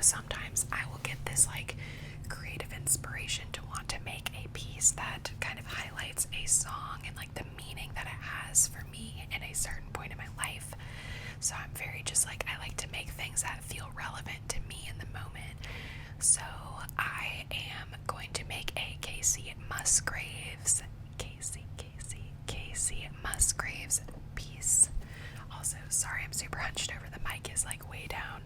sometimes I will get this like creative inspiration to want to make a piece that kind of highlights a song and like the meaning that it has for me in a certain point in my life. So I'm very just like, I like to make things that feel relevant to me in the moment. So I am going to make a Kacey Musgraves piece. Also, sorry, I'm super hunched over. The mic is like way down.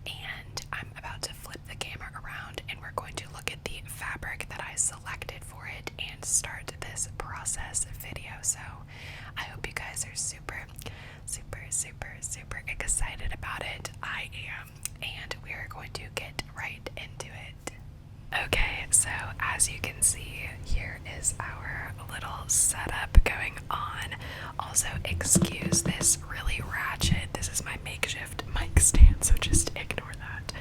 And I'm about to flip the camera around and we're going to look at the fabric that I selected for it and start this process video. So I hope you guys are super excited about it. I am, and we are going to get right into it. Okay, so as you can see, here is our little setup going on. Also, excuse this really ratchet, this is my makeshift mic stand, so just ignore that.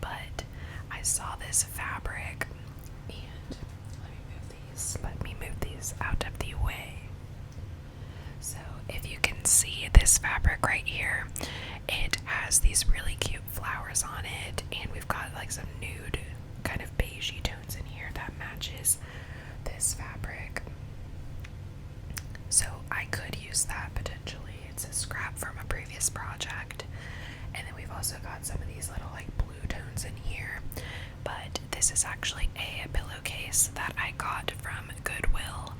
But I saw this fabric, and let me move these out of the way. So if you can see this fabric right here, it has these really cute flowers on it, and we've got like some nude kind of beigey tones in here that matches this fabric. So I could use that potentially. It's a scrap from a previous project. And then we've also got some of these little like blue tones in here. But this is actually a pillowcase that I got from Goodwill.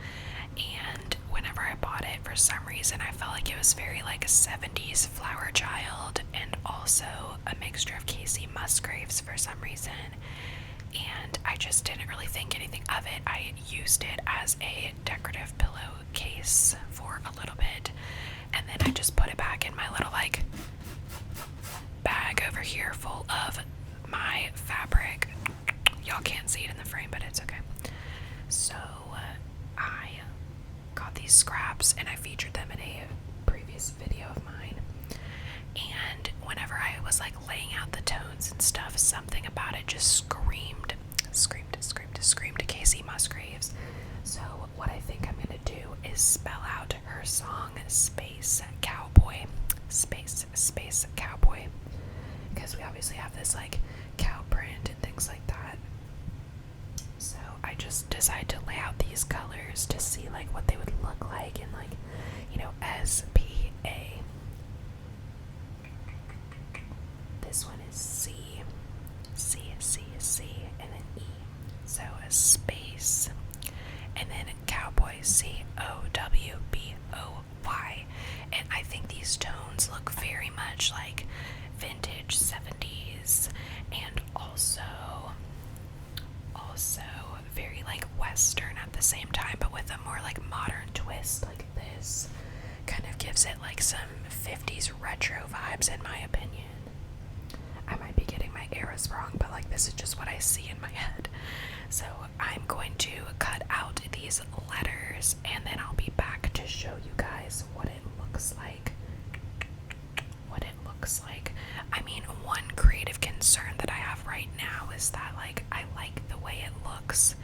And whenever I bought it, for some reason, I felt like it was very like a 70s flower child and also a mixture of Kacey Musgraves for some reason. And I just didn't really think anything of it. I used it as a decorative pillowcase for a little bit, and then I just put it back in my little like bag over here full of my fabric. Y'all can't see it in the frame, but it's okay. So I got these scraps and I featured them in a previous video of mine. And whenever I was like laying out the tones and stuff, something about it just screamed Kacey Musgraves. So what I think I'm gonna do is spell out her song Space Cowboy, because we obviously have this like cow print and things like that. So I just decided to lay out these colors to see like what they would look like in like, you know, S-P-A. This one is C, and then E. So a space, and then cowboy, C-O-W-B-O-Y. And I think these tones look very much like vintage 70s, and also very like Western at the same time, but with a more like modern twist. Like this kind of gives it like some 50s retro vibes in my opinion. I might be getting my eras wrong, but like this is just what I see in my head. So I'm going to cut out these letters and then I'll be back to show you guys what it looks like. I mean, one creative concern that I have right now is that like I like the way it looks,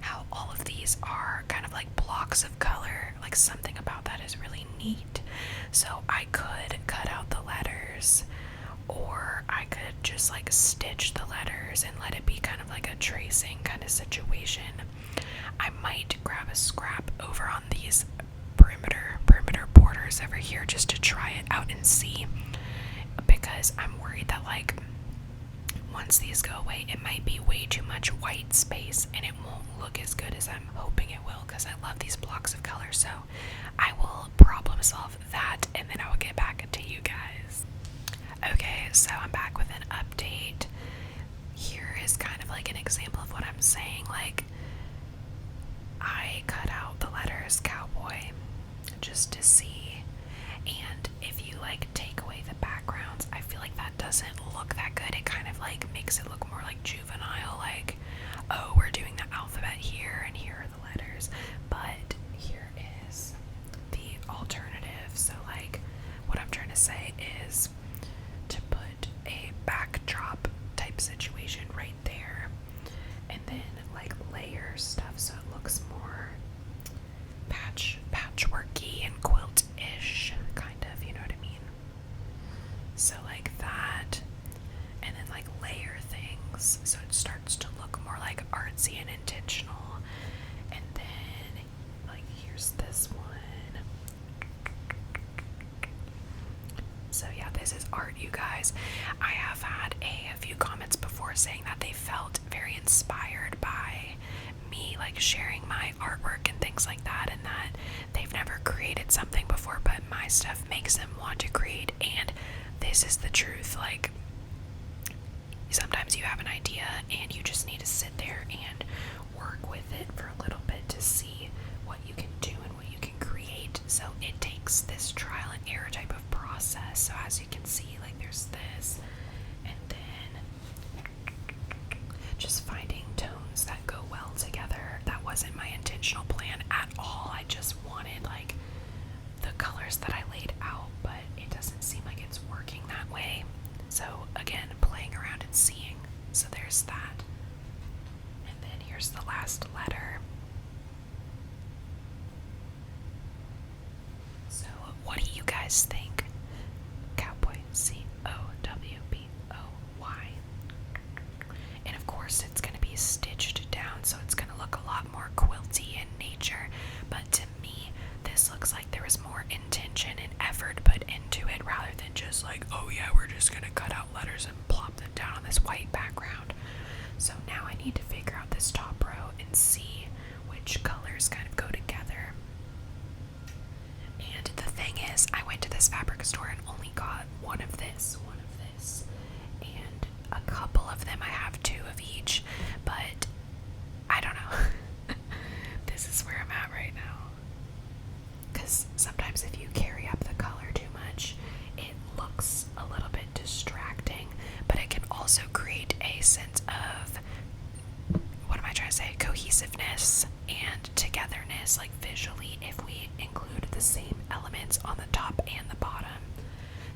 how all of these are kind of like blocks of color. Like something about that is really neat. So I could cut out the letters, or I could just like stitch the letters and let it be kind of like a tracing kind of situation. I might grab a scrap over on these perimeter borders over here just to try it out and see, because I'm worried that like once these go away it might be way too much white space and it won't look as good as I'm hoping it will, because I love these blocks of color. So I will problem solve that and then I will get back to you guys. Okay, so I'm back with an update. Here is kind of like an example of what I'm saying. Like, I cut out the letters cowboy just to see, and if you like take away the backgrounds, I feel like that doesn't look that good. It kind of like makes it look more like juvenile, like, oh, we're doing the alphabet here and here are the letters. But here is the alternative. So like what I'm trying to say is to put a backdrop type situation right there, and then like layer stuff so it looks more patchworky and quilt-ish kind of, you know what I mean? So like that, yeah, this is art, you guys. I have had a few comments before saying that they felt very inspired by me like sharing my artwork and things like that, and that they've never created something before, but my stuff makes them want to create. And this is the truth. Like, sometimes you have an idea and you just need to sit there and work with it for a little bit to see what you can do and what you can create. So it takes this trial and error type of process. So as you can see, like, there's this, and then just finding tones that go well together. That wasn't my intentional plan at all. I just wanted like the colors that I laid out, but it doesn't seem like it's working that way. So again, playing around and seeing. So there's that. And then here's the last letter. So what do you guys think? Cowboy, Cowboy. And of course it's going to be stitched down, so it's going to look a lot more quilty in nature. But to me, this looks like there was more intention and effort put into it, rather than just like, oh yeah, we're just going to cut out letters and plop them down on this white background. So now I need to figure out this top row and see which colors kind of go together. And the thing is, I went to this fabric store and only got one of this, and a couple of them. I have two of each, but I don't know. This is where I'm at right now. Because sometimes if you carry up the color too much, it looks a little bit distracting, but it can also create a sense of, what am I trying to say, cohesiveness and togetherness, like visually, if we include the same elements on the top and the bottom.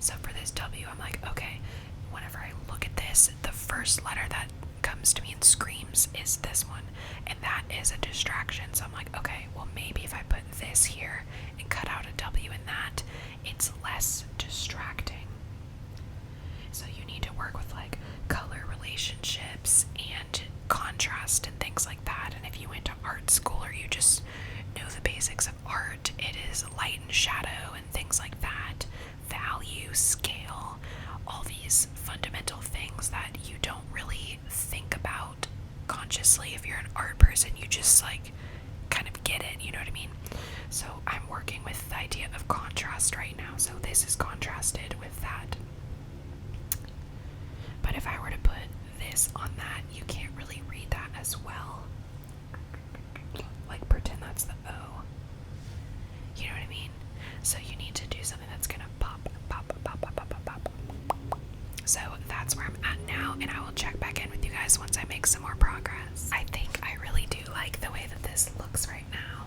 So for this W, I'm like, okay, whenever I look at this, the first letter that comes to me and screams is this one, and that is a distraction. So I'm like, okay, well, maybe if I put this here and cut out a W in that, it's less distracting. So you need to work with like color relationships and contrast and things like that. And if you went to art school or you just know the basics of art, it is light and shadow and things like that, value, scale, all these fundamental things that you don't really think about consciously. If you're an art person, you just like kind of get it, you know what I mean? So I'm working with the idea of contrast right now. So this is contrasted with that. But if I were to put this on that, you can't really read that as well. Like, pretend that's the O. You know what I mean? So you need to do something that's gonna pop, pop, pop, pop, pop, pop, pop. So that's where I'm at now, and I will check back in with you guys once I make some more progress. I think I really do like the way that this looks right now.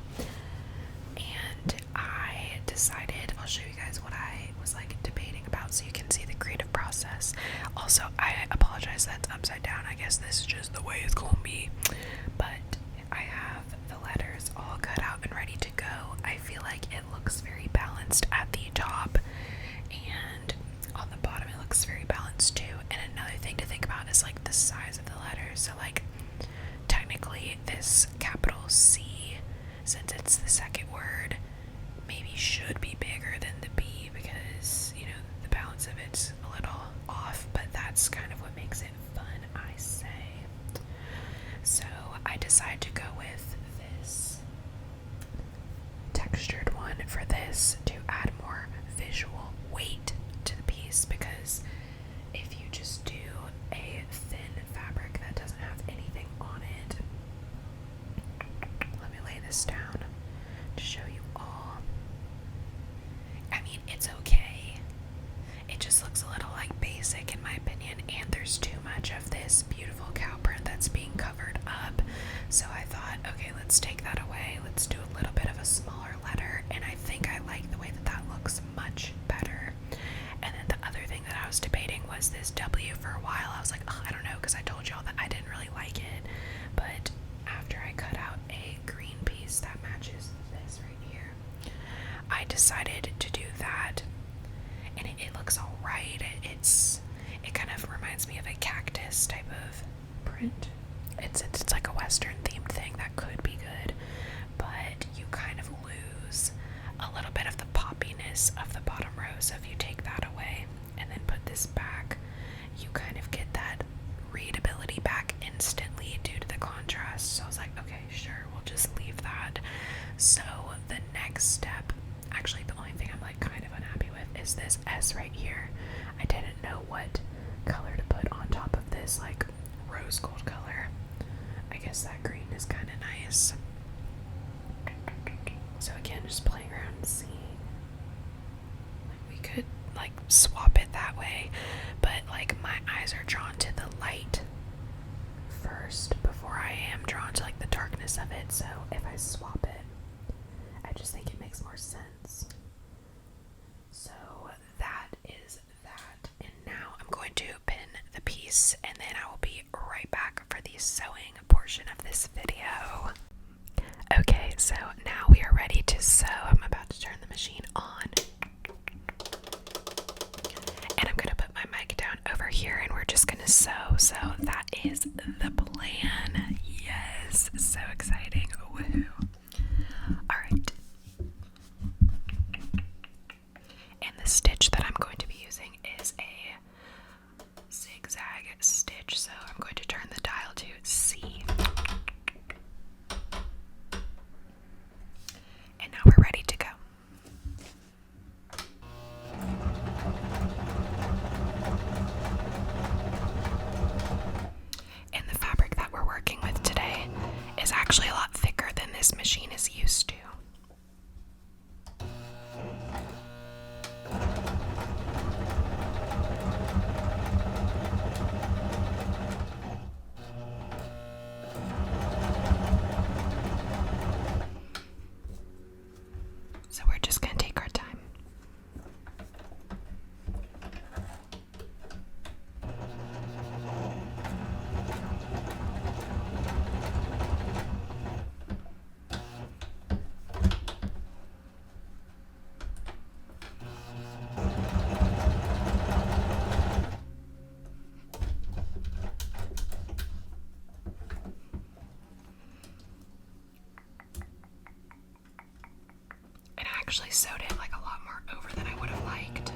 And I decided, I'll show you guys what I was like debating about so you can see the creative process. Also, I apologize that's upside down. I guess this is just the way it's gonna be. But I have the letters all cut out and ready to go. I feel like it looks very balanced at the top, and on the bottom it looks very balanced too. And another thing to think about is like the size of the letters. So like technically this capital C, since it's the second word, maybe should be bigger than the B, because, you know, the balance of it's a little off, but that's kind of what makes it fun, I say. So I decided to go with this textured one for this to add more visual weight to the piece, because if you just do a thin fabric that doesn't have anything on it, let me lay this down to show you all. I mean, it's okay. It just looks a little like basic in my opinion, and there's too much of this beautiful cow print that's being covered up. So I thought, okay, let's take that away. Let's do a little bit of a smaller letter, and I think I like the way that that looks much better. And then the other thing that I was debating was this W. For a while I was like, oh, I don't know, because I told y'all that I didn't really like it. But after I cut out a green piece that matches this right here, I decided to do that, and it looks alright. It kind of reminds me of a cactus type of print. It's like a Western themed thing that could be good, but you kind of lose a little bit of the poppiness of the bottom row. So if you take that away right here. I didn't know what color to put on top of this, like rose gold color. I guess that green is kind of nice. So again, just playing around and seeing. We could like swap it that way, but like my eyes are drawn to the light first before I am drawn to like the darkness of it. So if I swap it, I just think it makes more sense. So that is that. And now I'm going to pin the piece, and then I will be right back for the sewing portion of this video. Okay, so now we are ready to sew. I'm about to turn the machine on. And I'm gonna put my mic down over here and we're just gonna sew. So that is the plan. Yes, so exciting. Woohoo. Alright. And the stitch that I'm going to be using is a zigzag stitch. So I'm going to turn the dial to C. And now we're ready to go. And the fabric that we're working with today is actually a lot thicker than this machine is used to. So we're just going to take our time. And I actually sewed it like a lot more over than I would have liked.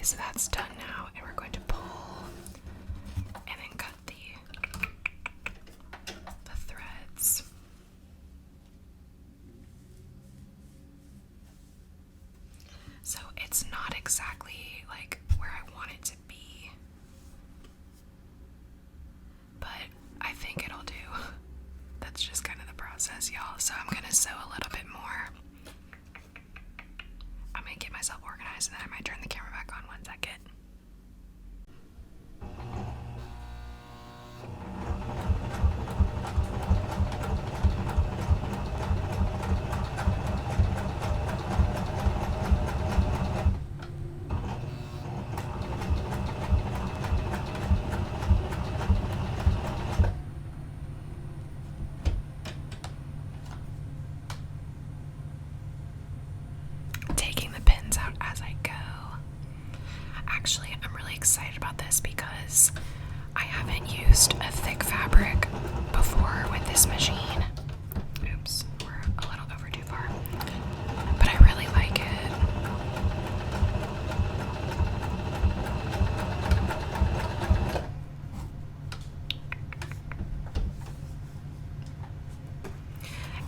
So that's done now, and we're going to pull and then cut the threads. So it's not exactly like where I want it to be, but I think it'll do. That's just kind of the process, y'all. So I'm gonna sew a little bit more. I'm gonna get myself organized, and then I might turn the camera back on 1 second. Taking the pins out as I go. Actually, I'm really excited about this because I haven't used a thick fabric before with this machine. Oops, we're a little over too far. But I really like it.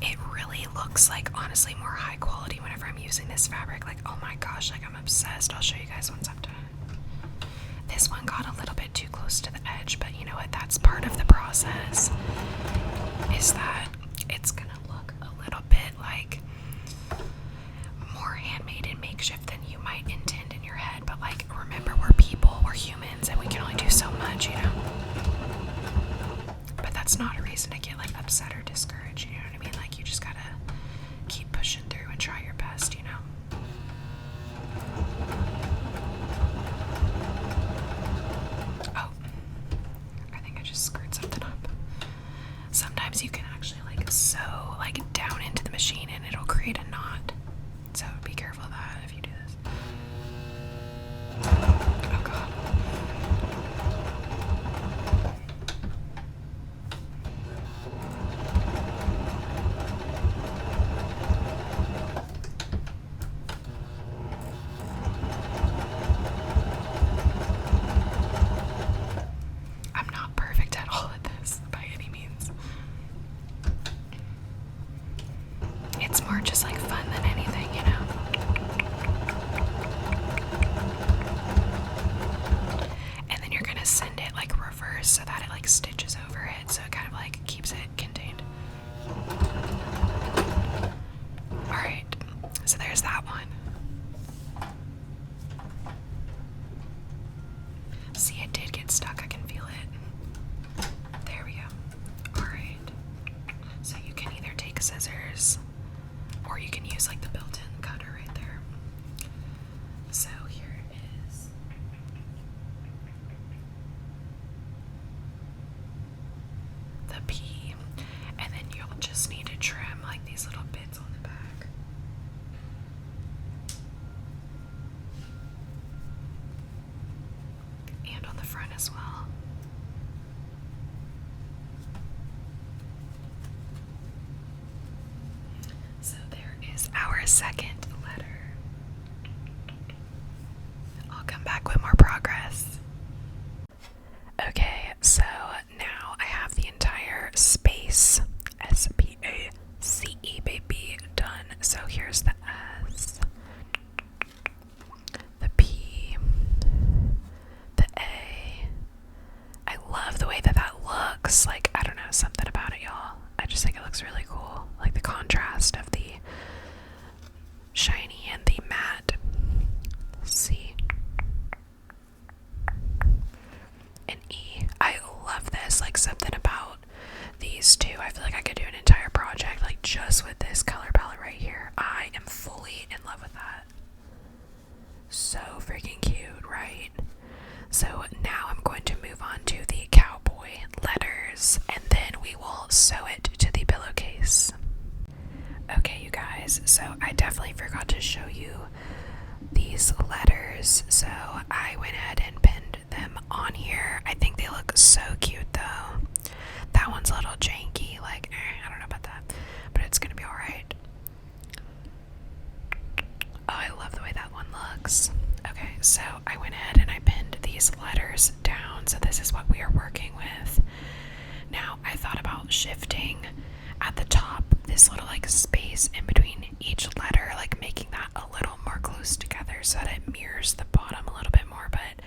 It really looks like, honestly, more high quality whenever I'm using this fabric. Like, oh my gosh, like I'm obsessed. I'll show you guys once I'm done. This one got a little bit too close to the edge, but you know what? That's part of the process, is that it's gonna look a little bit like makeshift than you might intend in your head, but like, remember, we're people, we're humans, and we can only do so much, you know? But that's not a reason to get like upset or discouraged, you know what I mean? Like, you just gotta keep pushing through and try your best, you know? Oh, I think I just screwed something up. Sometimes you can actually like sew like down into the machine and it'll create a knot. So be careful of that if you do this. Oh god. I'm not perfect at all at this by any means. It's more just like fun than anything, you know? And then you're gonna send it like reverse so that it like stitches over it, so it kind of like keeps it contained. Alright, so there's that one. See, it did get stuck, I can feel it. There we go. Alright, so you can either take scissors or you can use like the built-in cutter right there. So here it is. The P, and then you'll just need to trim like these little bits on the back. And on the front as well. So there is our second letter. I'll come back with more progress. Okay, so now I have the entire space, S-P-A-C-E, baby, done. So here's the S, the P, the A. I love the way that that looks. Like, I don't know, something about it, y'all. I just think it looks really cool. Like the contrast of the shiny and the matte. C and E. I love this. Like, something about these two. I feel like I could do an entire project like just with this color palette right here. I am fully in love with that. So freaking cute, right? So now I'm going to move on to the cowboy letters, and then we will sew it to the pillowcase. Okay, you guys, so I definitely forgot to show you these letters, so I went ahead and pinned them on here. I think they look so cute though. That one's a little janky, like, I don't know about that, but it's gonna be alright. Oh, I love the way that one looks. Okay, so I went ahead and I pinned these letters down, so this is what we are working with. Now, I thought about shifting at the top this little like space in between each letter, like making that a little more close together so that it mirrors the bottom a little bit more, but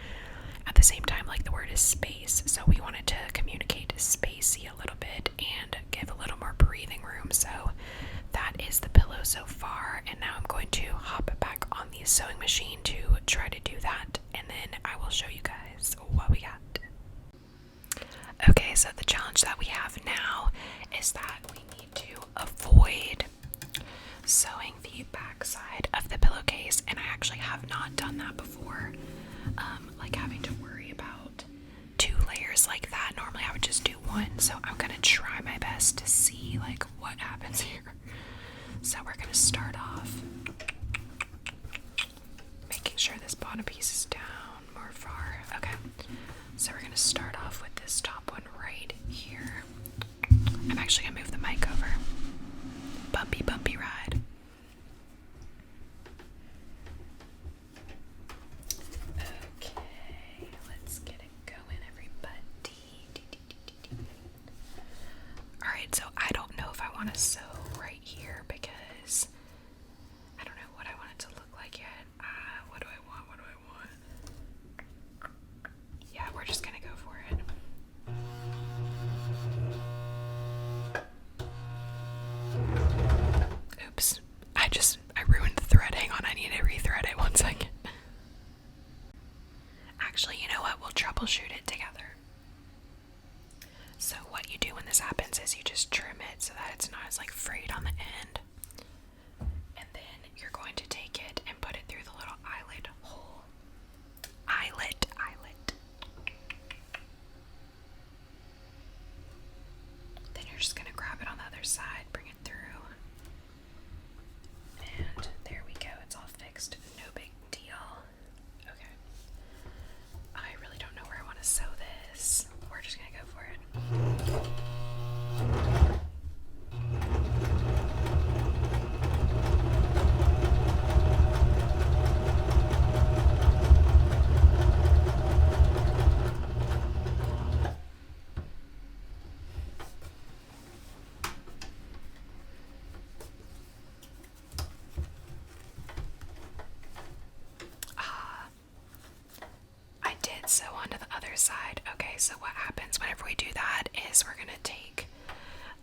at the same time, like, the word is space, so we wanted to communicate spacey a little bit and give a little more breathing room. So that is the pillow so far, and now I'm going to hop back on the sewing machine to try to do that, and then I will show you guys what we got. Okay, so the challenge that we have now is that we need to avoid sewing the back side of the pillowcase, and I actually have not done that before, like having to worry about 2 layers like that. Normally I would just do one, so I'm gonna try my best to see like what happens here. So we're gonna start off making sure this bottom piece is down more far. Okay, so we're gonna start off with this top one right here. I'm actually gonna move the mic over. Bumpy ride. Okay, let's get it going, everybody. Alright, so I don't know if I want to sew right here because I don't know what I want it to look like yet. What do I want? Yeah, we're just gonna go for it. Oops. I ruined the thread. Hang on, I need to rethread troubleshoot it together. So what you do when this happens is you just trim it so that it's not as like frayed on the end. And then you're going to take it and put it through the little eyelet hole. Eyelet. Then you're just gonna grab it on the other side, bring it through. And there we go, it's all fixed. No big deal. Okay. I really don't know where I want to sew this. We're just gonna go for it. So onto the other side. Okay, so what happens whenever we do that is we're gonna take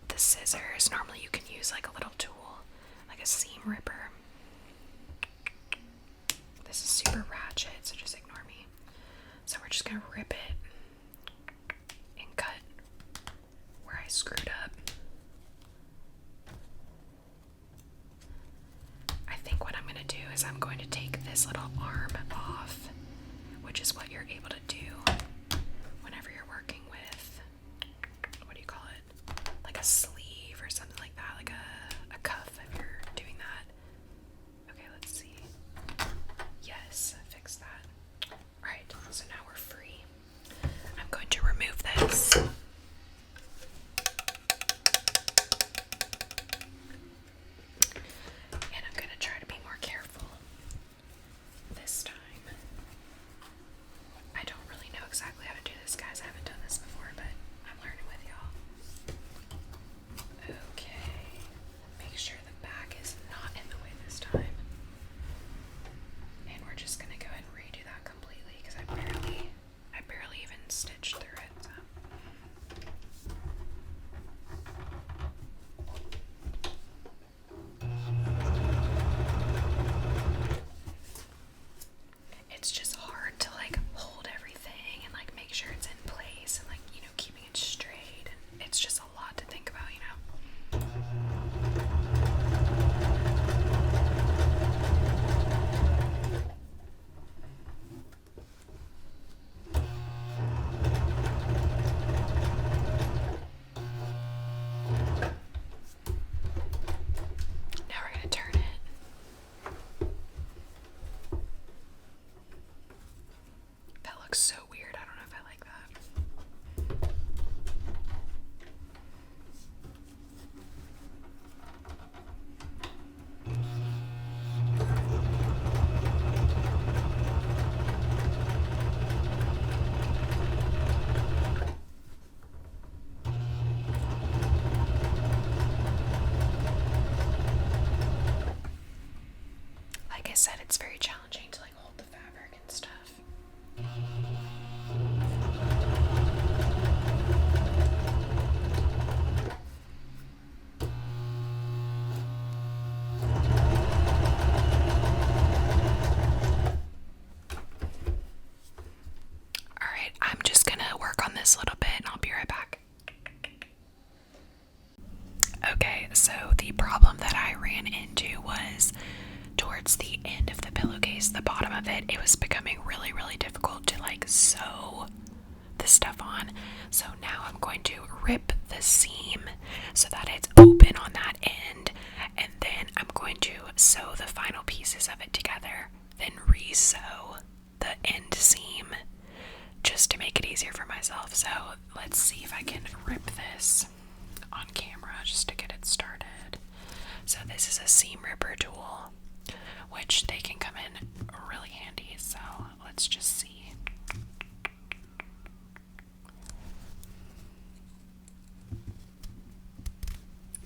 the scissors. Normally you can use like a little tool, like a seam ripper. This is super ratchet, so just ignore me. So we're just gonna rip it and cut where I screwed up. I think what I'm gonna do is I'm going to take this little arm off, which is what you're able to do whenever you're working with, what do you call it, like a sleeve or something like that, like a cuff if you're doing that. Okay, let's see. Yes, fix that. Alright, so now we're free. I'm going to remove this. And I'm going to try to be more careful this time. I don't really know exactly how to do this, guys. I haven't done this before, but I'm learning with y'all. Okay. Make sure the back is not in the way this time. And we're just gonna go ahead and redo that completely because I barely even stitched through it. So. It's just hard to like hold everything and like make sure it's in place and like, you know, keeping it straight, and it's just a lot to think about, you know. Now we're gonna turn it. That looks so weird. I don't know if I like that. Like I said, it's very challenging to like hold the fabric and stuff. Alright, I'm just gonna work on this a little bit and I'll be right back. Okay, so the problem that I ran into was towards the end of the pillowcase, the bottom of it, it was becoming really, really difficult to like sew the stuff on. So now I'm going to rip the seam so that it's open on that end, and then I'm going to sew the final pieces of it together, then re-sew the end seam just to make it easier for myself. So let's see if I can rip this on camera just to get it started. So this is a seam ripper tool, which they can come in really handy. So let's just see.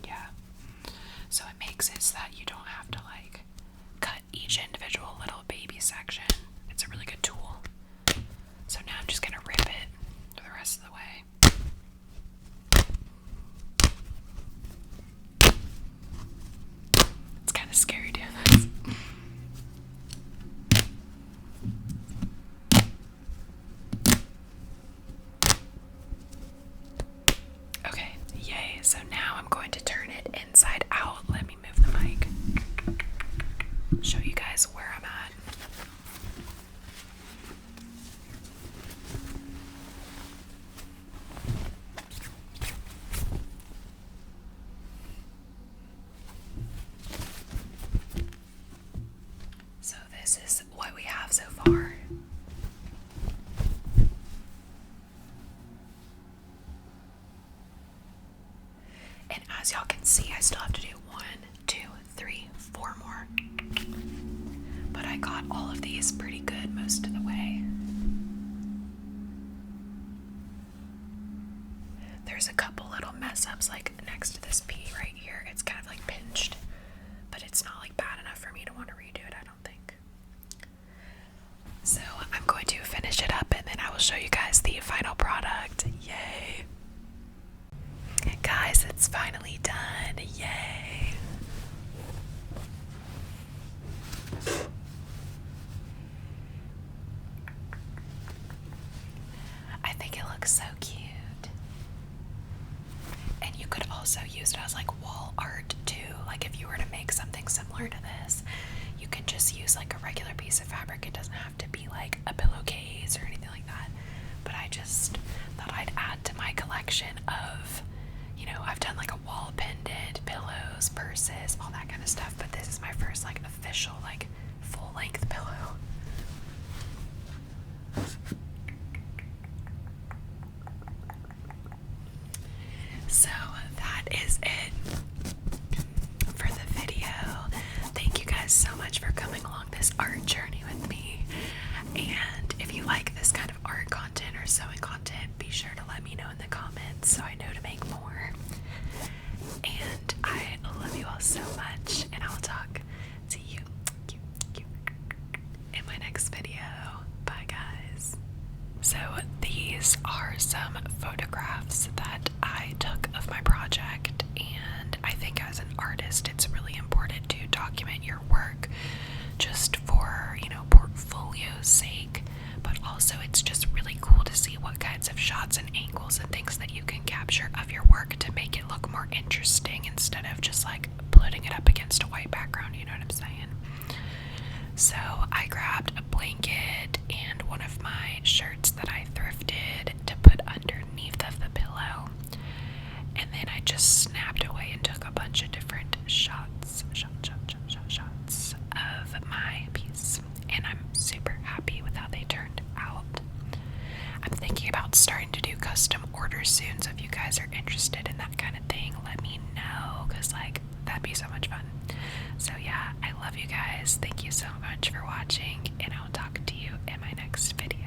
Yeah. So it makes it so that you don't have to like cut each individual little baby section. It's a really good tool. So now I'm just gonna rip it for the rest of the way. It's kind of scary doing this. show you guys where I'm at. So this is what we have so far. And as y'all can see, I still have to do 1, 2, 3, 4 more. But I got all of these pretty good most of the way. There's a couple little mess ups like next to this P right here. It's kind of like pinched, but it's not like bad enough for me to want to redo it, I don't think. So I'm going to finish it up and then I will show you guys the final product. Yay! Guys, it's finally done. Yay! I think it looks so cute. And you could also use it as like wall art too. Like if you were to make something similar to this, you could just use like a regular piece of fabric. It doesn't have to be like a pillowcase or anything like that. But I just thought I'd add to my collection of, you know, I've done like a wall pendant, pillows, purses, all that kind of stuff. But this is my first like official like full length pillow. So that is it for the video. Thank you guys so much for coming along this art journey with me. And if you like this kind of art content or sewing content, be sure to let me know in the comments so I know to make more. And I love you all so much, and I'll talk to you in my next video. Bye guys. So these are some photographs that I took of my project, and I think as an artist it's really important to document your work just for, you know, portfolio's sake, but also it's just really cool to see what kinds of shots and angles and things that you can capture of your work to make it look more interesting instead of just like putting it up against a white background, you know what I'm saying? So I grabbed a blanket and one of my shirts that I thrifted to put underneath of the pillow, and then I just snapped away and took a bunch of different shots of my piece, and I'm super happy with how they turned out. I'm thinking about starting to do custom orders soon, so if you guys are interested in that kind of thing, let me know, because like that'd be so much fun. So yeah, I love you guys. Thank you so much for watching, and I'll talk to you in my next video.